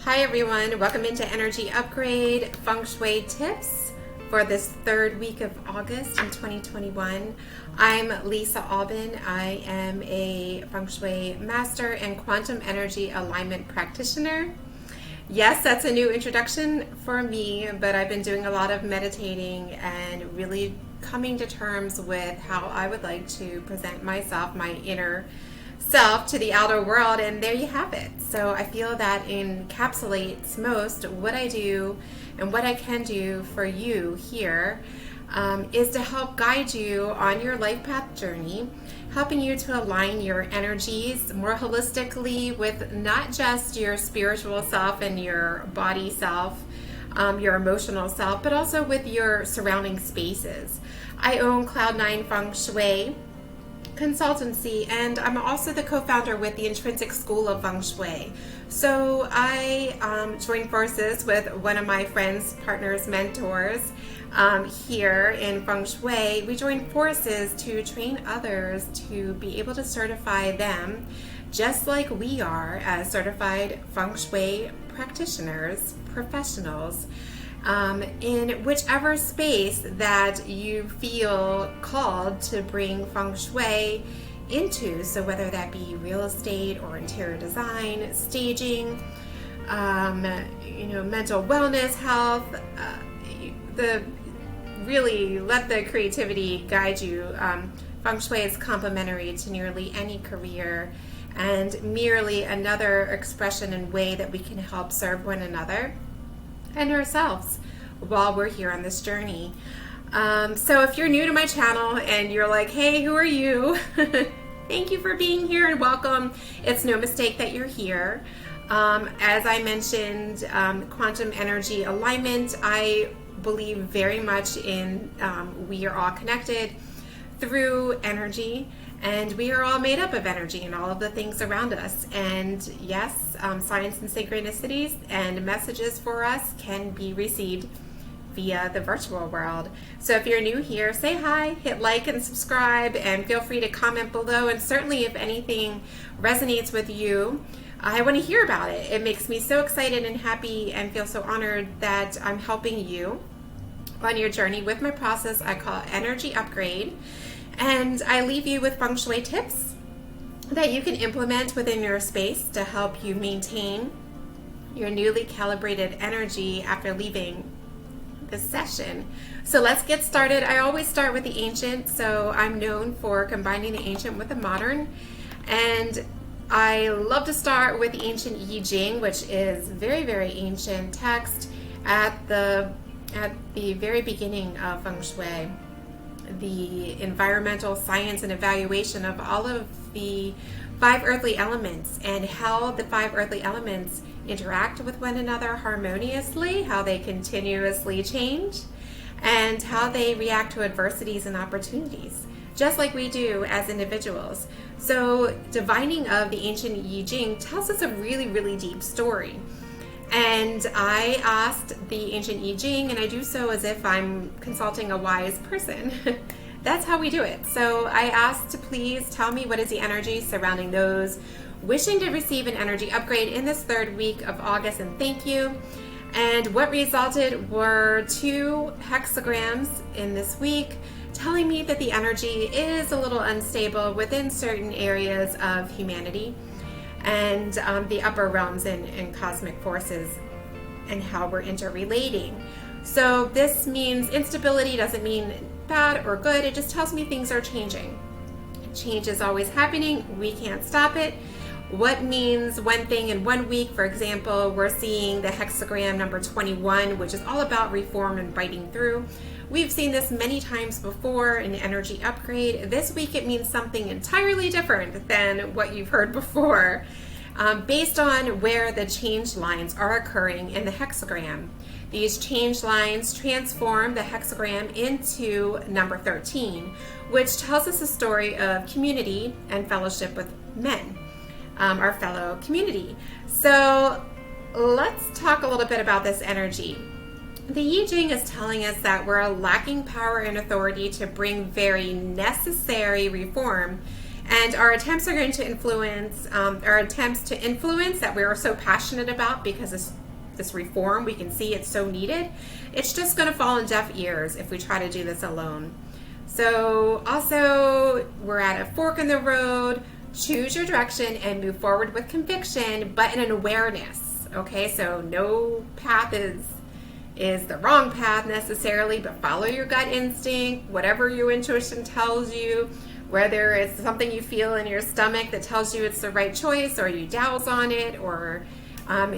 Hi everyone, welcome into Energy Upgrade Feng Shui tips for this third week of August in 2021. I'm Lisa Aubin. I am a Feng Shui master and quantum energy alignment practitioner. Yes, that's a new introduction for me, but I've been doing a lot of meditating and really coming to terms with how I would like to present myself, my inner self, to the outer world, and there you have it. So I feel that encapsulates most what I do and what I can do for you here is to help guide you on your life path journey, helping you to align your energies more holistically with not just your spiritual self and your body self, your emotional self, but also with your surrounding spaces. I own Cloud9 Feng Shui consultancy, and I'm also the co-founder with the Intrinsic School of Feng Shui. So I joined forces with one of my friends, partners, mentors here in Feng Shui. We joined forces to train others to be able to certify them just like we are as certified Feng Shui practitioners, professionals, in whichever space that you feel called to bring Feng Shui into. So whether that be real estate or interior design, staging, mental wellness, health, really let the creativity guide you. Feng Shui is complementary to nearly any career and merely another expression and way that we can help serve one another and ourselves while we're here on this journey. So if you're new to my channel and you're like, hey, who are you? Thank you for being here and welcome. It's no mistake that you're here. As I mentioned, quantum energy alignment, I believe very much in we are all connected through energy, and we are all made up of energy and all of the things around us. And yes, signs and synchronicities and messages for us can be received via the virtual world. So if you're new here, say hi, hit like and subscribe, and feel free to comment below. And certainly if anything resonates with you, I want to hear about it. It makes me so excited and happy and feel so honored that I'm helping you on your journey with my process I call Energy Upgrade. And I leave you with Feng Shui tips that you can implement within your space to help you maintain your newly calibrated energy after leaving this session. So let's get started. I always start with the ancient, so I'm known for combining the ancient with the modern. And I love to start with the ancient I Ching, which is very, very ancient text at the very beginning of Feng Shui. The environmental science and evaluation of all of the 5 earthly elements and how the 5 earthly elements interact with one another harmoniously, how they continuously change, and how they react to adversities and opportunities, just like we do as individuals. So divining of the ancient I Ching tells us a really, really deep story. And I asked the ancient I Ching, and I do so as if I'm consulting a wise person. That's how we do it. So I asked to please tell me what is the energy surrounding those wishing to receive an energy upgrade in this third week of August, and thank you. And what resulted were 2 hexagrams in this week, telling me that the energy is a little unstable within certain areas of humanity and the upper realms and cosmic forces and how we're interrelating. So this means instability doesn't mean bad or good. It just tells me things are changing. Change is always happening. We can't stop it. What means one thing in 1 week? For example, we're seeing the hexagram number 21, which is all about reform and biting through. We've seen this many times before in Energy Upgrade. This week it means something entirely different than what you've heard before, based on where the change lines are occurring in the hexagram. These change lines transform the hexagram into number 13, which tells us a story of community and fellowship with men, our fellow community. So let's talk a little bit about this energy. The I Ching is telling us that we're lacking power and authority to bring very necessary reform And our attempts are going to influence, our attempts to influence that we're so passionate about because this reform, we can see it's so needed. It's just going to fall on deaf ears if we try to do this alone. So also, we're at a fork in the road. Choose your direction and move forward with conviction, but in an awareness. Okay, so no path is the wrong path necessarily, but follow your gut instinct, whatever your intuition tells you, whether it's something you feel in your stomach that tells you it's the right choice, or you douse on it, or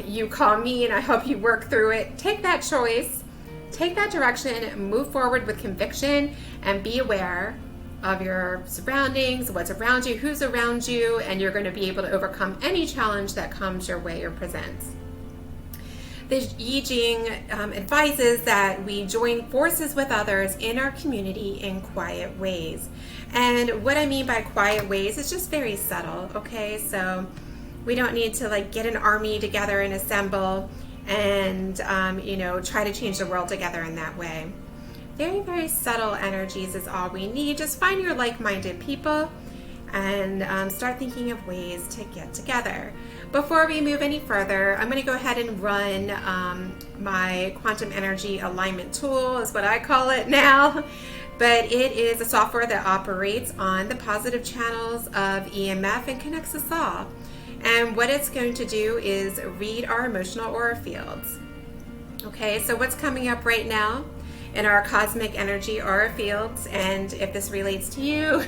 you call me and I help you work through it. Take that choice, take that direction, move forward with conviction, and be aware of your surroundings, what's around you, who's around you, and you're going to be able to overcome any challenge that comes your way or presents. The I Ching advises that we join forces with others in our community in quiet ways. And what I mean by quiet ways is just very subtle, okay? So we don't need to like get an army together and assemble and, try to change the world together in that way. Very, very subtle energies is all we need. Just find your like-minded people and start thinking of ways to get together. Before we move any further, I'm going to go ahead and run my quantum energy alignment tool, is what I call it now. But it is a software that operates on the positive channels of EMF and connects us all. And what it's going to do is read our emotional aura fields. Okay, so what's coming up right now in our cosmic energy aura fields, and if this relates to you,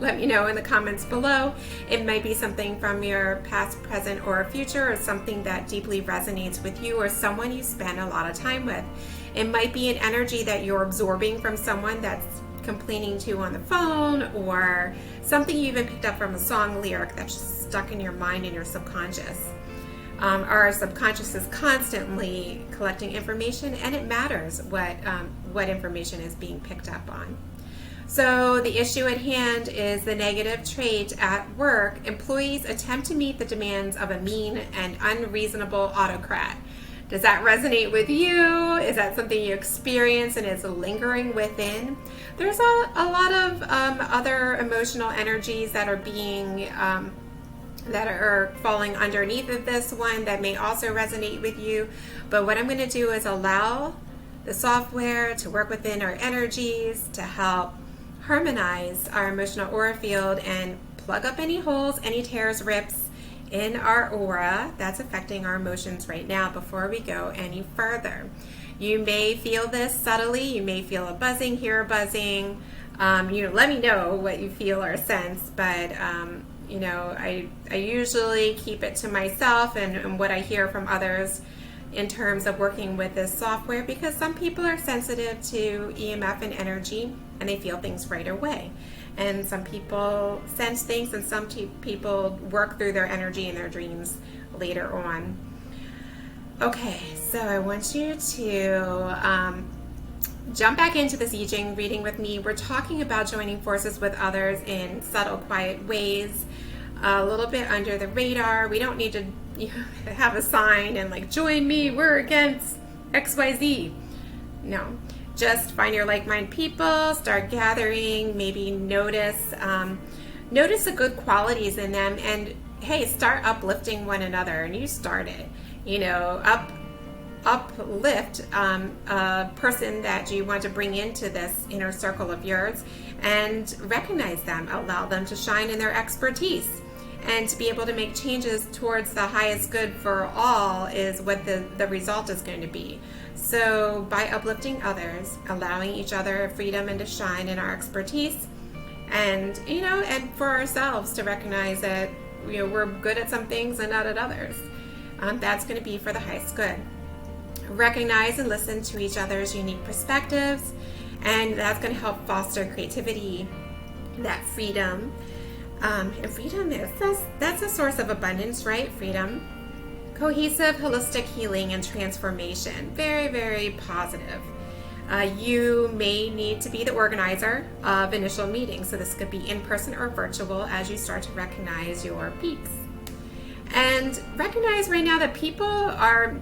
let me know in the comments below. It might be something from your past, present, or future, or something that deeply resonates with you or someone you spend a lot of time with. It might be an energy that you're absorbing from someone that's complaining to you on the phone, or something you even picked up from a song lyric that's just stuck in your mind and your subconscious. Our subconscious is constantly collecting information, and it matters what information is being picked up on. So the issue at hand is the negative trait at work. Employees attempt to meet the demands of a mean and unreasonable autocrat. Does that resonate with you? Is that something you experience and is lingering within? There's a lot of other emotional energies that are being that are falling underneath of this one that may also resonate with you. But what I'm going to do is allow the software to work within our energies to help harmonize our emotional aura field and plug up any holes, any tears, rips in our aura that's affecting our emotions right now before we go any further. You may feel this subtly. You may feel a buzzing, hear a buzzing. Let me know what you feel or sense, but I usually keep it to myself and what I hear from others in terms of working with this software, because some people are sensitive to EMF and energy and they feel things right away. And some people sense things, and some people work through their energy in their dreams later on. Okay, so I want you to jump back into this I Ching reading with me. We're talking about joining forces with others in subtle, quiet ways, a little bit under the radar. We don't need to have a sign and like, join me, we're against XYZ. No, just find your like-minded people, start gathering, maybe notice the good qualities in them, and hey, start uplifting one another. And you start it, uplift a person that you want to bring into this inner circle of yours, and recognize them, allow them to shine in their expertise, and to be able to make changes towards the highest good for all is what the result is going to be. So by uplifting others, allowing each other freedom and to shine in our expertise, and and for ourselves to recognize that we're good at some things and not at others, that's going to be for the highest good. Recognize and listen to each other's unique perspectives, and that's going to help foster creativity, that freedom. And freedom that's a source of abundance, right? Freedom. Cohesive, holistic healing and transformation. Very, very positive. You may need to be the organizer of initial meetings. So this could be in person or virtual as you start to recognize your peaks. And recognize right now that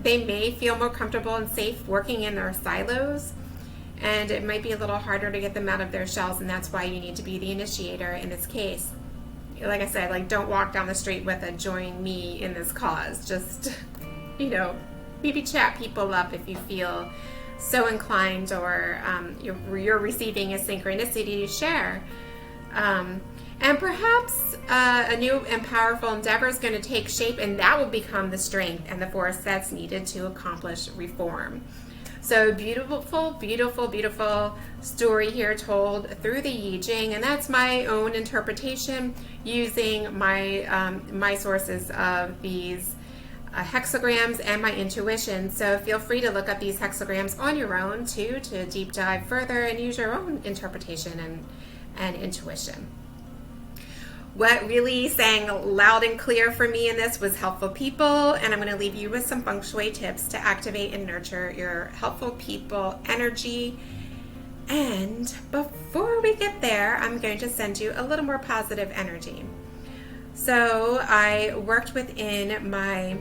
they may feel more comfortable and safe working in their silos. And it might be a little harder to get them out of their shells. And that's why you need to be the initiator in this case. like I said, like don't walk down the street with a join me in this cause. Just, maybe chat people up if you feel so inclined, or you're receiving a synchronicity to share. And perhaps a new and powerful endeavor is going to take shape, and that will become the strength and the force that's needed to accomplish reform. So beautiful, beautiful, beautiful story here told through the I Ching, and that's my own interpretation using my sources of these hexagrams and my intuition. So feel free to look up these hexagrams on your own too, to deep dive further and use your own interpretation and intuition. What really sang loud and clear for me in this was helpful people, and I'm going to leave you with some Feng Shui tips to activate and nurture your helpful people energy. And before we get there, I'm going to send you a little more positive energy. So I worked within my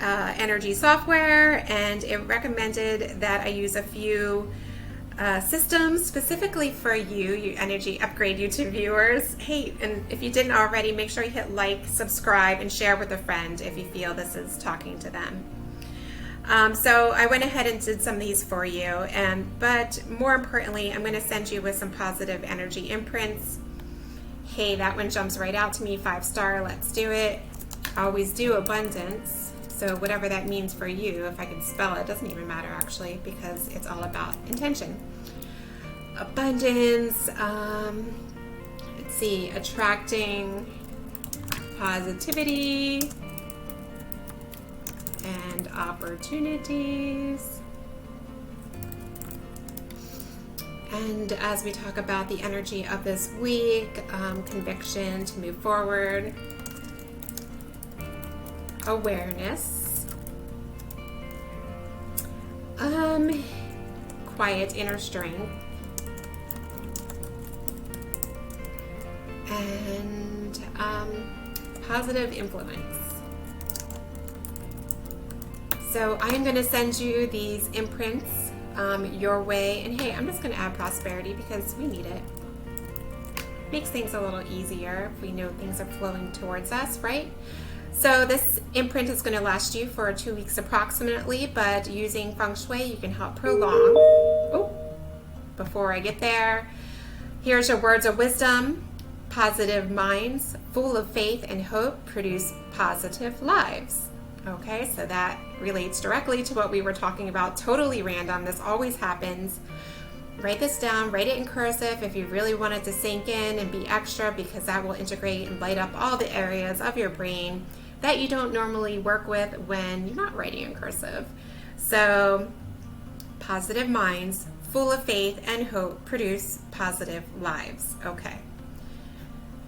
energy software, and it recommended that I use a few systems specifically for you energy upgrade YouTube viewers. Hey, and if you didn't already, make sure you hit like, subscribe, and share with a friend if you feel this is talking to them. So I went ahead and did some of these for you, but more importantly, I'm going to send you with some positive energy imprints. Hey, that one jumps right out to me, 5-star. Let's do it. Always do abundance. So whatever that means for you, if I can spell it, doesn't even matter actually, because it's all about intention. Abundance, let's see, attracting positivity and opportunities. And as we talk about the energy of this week, conviction to move forward, awareness, quiet inner strength, and positive influence. So I'm going to send you these imprints your way, and hey, I'm just going to add prosperity because we need it. Makes things a little easier if we know things are flowing towards us, right? So this imprint is going to last you for 2 weeks approximately, but using Feng Shui, you can help prolong. Oh, before I get there, here's your words of wisdom. Positive minds, full of faith and hope, produce positive lives. Okay, so that relates directly to what we were talking about. Totally random. This always happens. Write this down, write it in cursive if you really want it to sink in and be extra, because that will integrate and light up all the areas of your brain that you don't normally work with when you're not writing in cursive. So, positive minds, full of faith and hope, produce positive lives. Okay.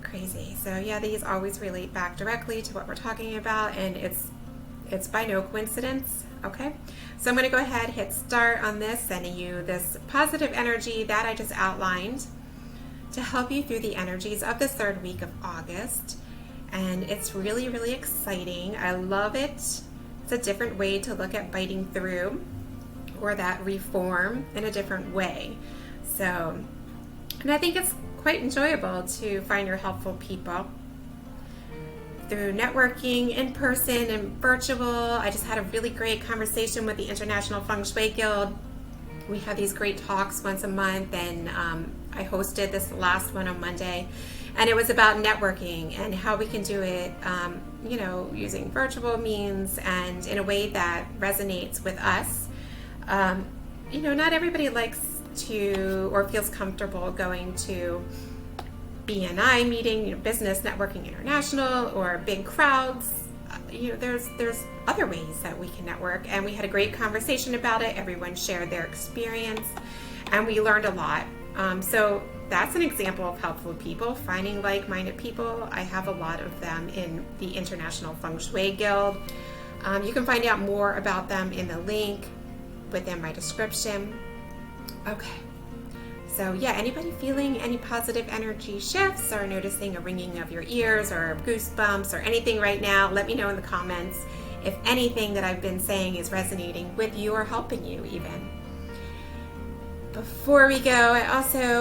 Crazy. So yeah, these always relate back directly to what we're talking about, and it's by no coincidence. Okay, so I'm going to go ahead, hit start on this, sending you this positive energy that I just outlined to help you through the energies of this 3rd week of August. And it's really, really exciting. I love it. It's a different way to look at biting through, or that reform in a different way. So, and I think it's quite enjoyable to find your helpful people through networking, in person and virtual. I just had a really great conversation with the International Feng Shui Guild. We have these great talks once a month, and I hosted this last one on Monday, and it was about networking and how we can do it, using virtual means and in a way that resonates with us. Not everybody likes to or feels comfortable going to BNI meeting, Business Networking International, or big crowds. There's other ways that we can network, and we had a great conversation about it. Everyone shared their experience, and we learned a lot. So that's an example of helpful people, finding like-minded people. I have a lot of them in the International Feng Shui Guild. You can find out more about them in the link within my description. Okay. So yeah, anybody feeling any positive energy shifts or noticing a ringing of your ears or goosebumps or anything right now, let me know in the comments if anything that I've been saying is resonating with you or helping you even. Before we go,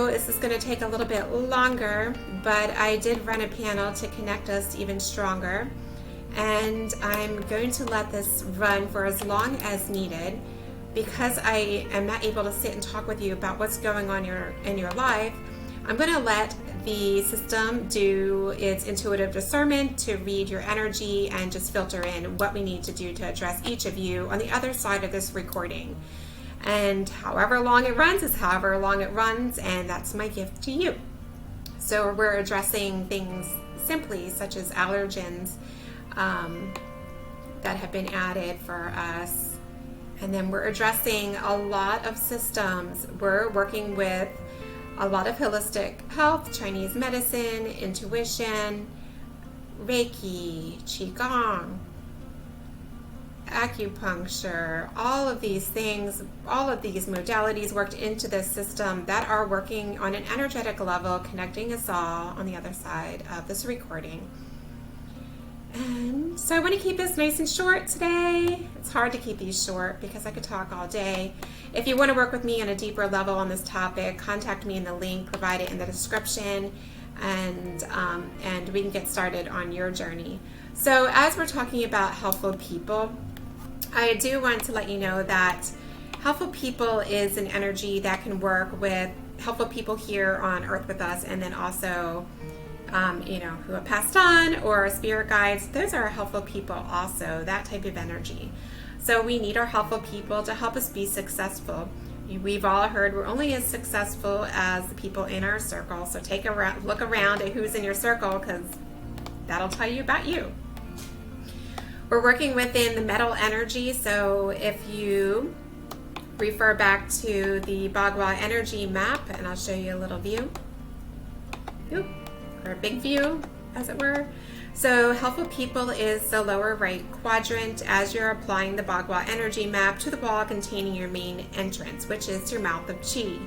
this is going to take a little bit longer, but I did run a panel to connect us even stronger. And I'm going to let this run for as long as needed because I am not able to sit and talk with you about what's going on in your life. I'm going to let the system do its intuitive discernment to read your energy and just filter in what we need to do to address each of you on the other side of this recording. And however long it runs is however long it runs, and that's my gift to you. So we're addressing things simply such as allergens that have been added for us. And then we're addressing a lot of systems. We're working with a lot of holistic health, Chinese medicine, intuition, Reiki, Qigong, acupuncture, all of these things, all of these modalities worked into this system that are working on an energetic level, connecting us all on the other side of this recording. And so I want to keep this nice and short today. It's hard to keep these short because I could talk all day. If you want to work with me on a deeper level on this topic, contact me in the link provided in the description, and we can get started on your journey. So as we're talking about helpful people, I do want to let you know that helpful people is an energy that can work with helpful people here on Earth with us, and then also who have passed on, or spirit guides. Those are helpful people also, that type of energy. So we need our helpful people to help us be successful. We've all heard we're only as successful as the people in our circle. So take a look around at who's in your circle, because that'll tell you about you. We're working within the metal energy. So if you refer back to the Bagua energy map, and I'll show you a little view. Or a big view, as it were. So helpful people is the lower right quadrant as you're applying the Bagua energy map to the wall containing your main entrance, which is your mouth of chi.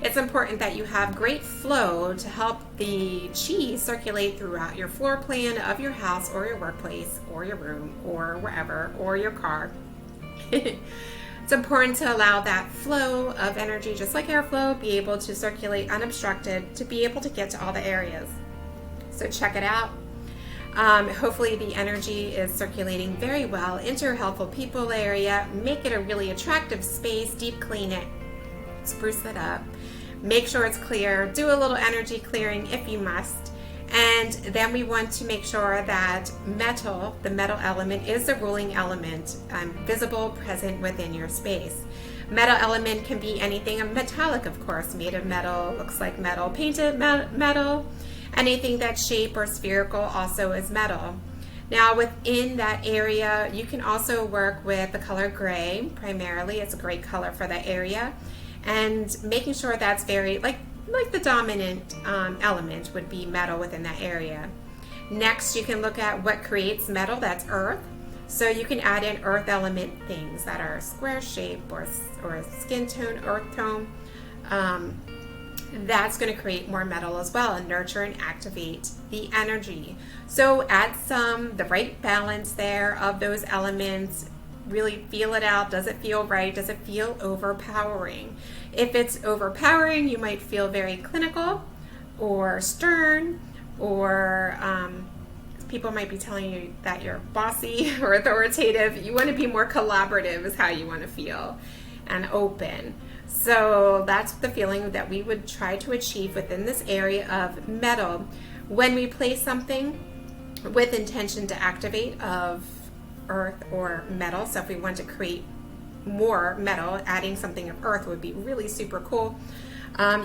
It's important that you have great flow to help the chi circulate throughout your floor plan of your house or your workplace or your room or wherever, or your car. It's important to allow that flow of energy, just like airflow, be able to circulate unobstructed to be able to get to all the areas. So check it out. Hopefully the energy is circulating very well into your helpful people area. Make it a really attractive space. Deep clean it. Spruce it up. Make sure it's clear. Do a little energy clearing if you must. And then we want to make sure that metal, the metal element, is the ruling element, visible, present within your space. Metal element can be anything metallic, of course, made of metal, looks like metal, painted metal. Anything that's shape or spherical also is metal. Now within that area, you can also work with the color gray primarily. It's a great color for that area. And making sure that's very, like the dominant element would be metal within that area. Next, you can look at what creates metal, that's earth. So you can add in earth element things that are square shape or skin tone, earth tone. That's going to create more metal as well and nurture and activate the energy. So add the right balance there of those elements. Really feel it out. Does it feel right? Does it feel overpowering? If it's overpowering, you might feel very clinical or stern, or people might be telling you that you're bossy or authoritative. You want to be more collaborative is how you want to feel, and open. So that's the feeling that we would try to achieve within this area of metal. When we place something with intention to activate of earth or metal, so if we want to create more metal, adding something of earth would be really super cool.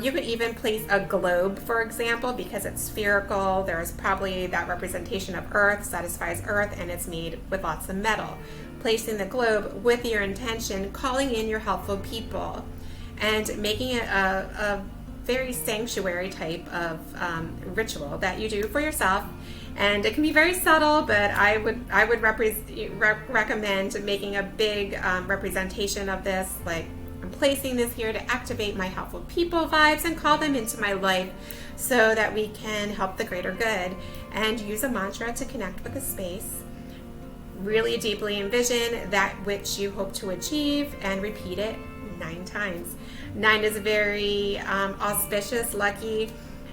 You could even place a globe, for example, because it's spherical. There's probably that representation of earth, satisfies earth, and it's made with lots of metal. Placing the globe with your intention, calling in your helpful people, and making it a very sanctuary type of ritual that you do for yourself. And it can be very subtle, but I would recommend making a big representation of this, like, I'm placing this here to activate my helpful people vibes and call them into my life so that we can help the greater good. And use a mantra to connect with the space. Really deeply envision that which you hope to achieve and repeat it 9 times. 9 is a very auspicious, lucky,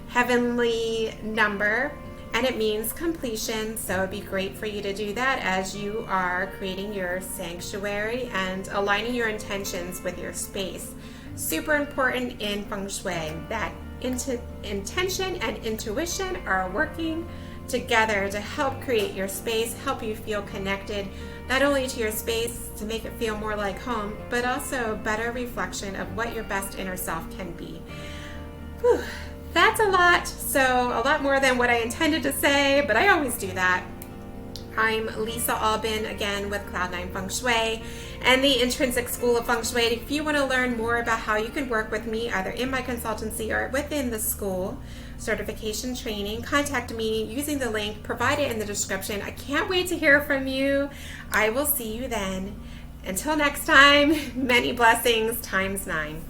heavenly number, and it means completion. So it'd be great for you to do that as you are creating your sanctuary and aligning your intentions with your space. Super important in Feng Shui that intention and intuition are working together to help create your space, help you feel connected not only to your space to make it feel more like home, but also a better reflection of what your best inner self can be. Whew, that's a lot, so a lot more than what I intended to say, but I always do that. I'm Lisa Albin, again with Cloud9 Feng Shui and the Intrinsic School of Feng Shui. If you want to learn more about how you can work with me, either in my consultancy or within the school certification training, contact me using the link provided in the description. I can't wait to hear from you. I will see you then. Until next time, many blessings times 9.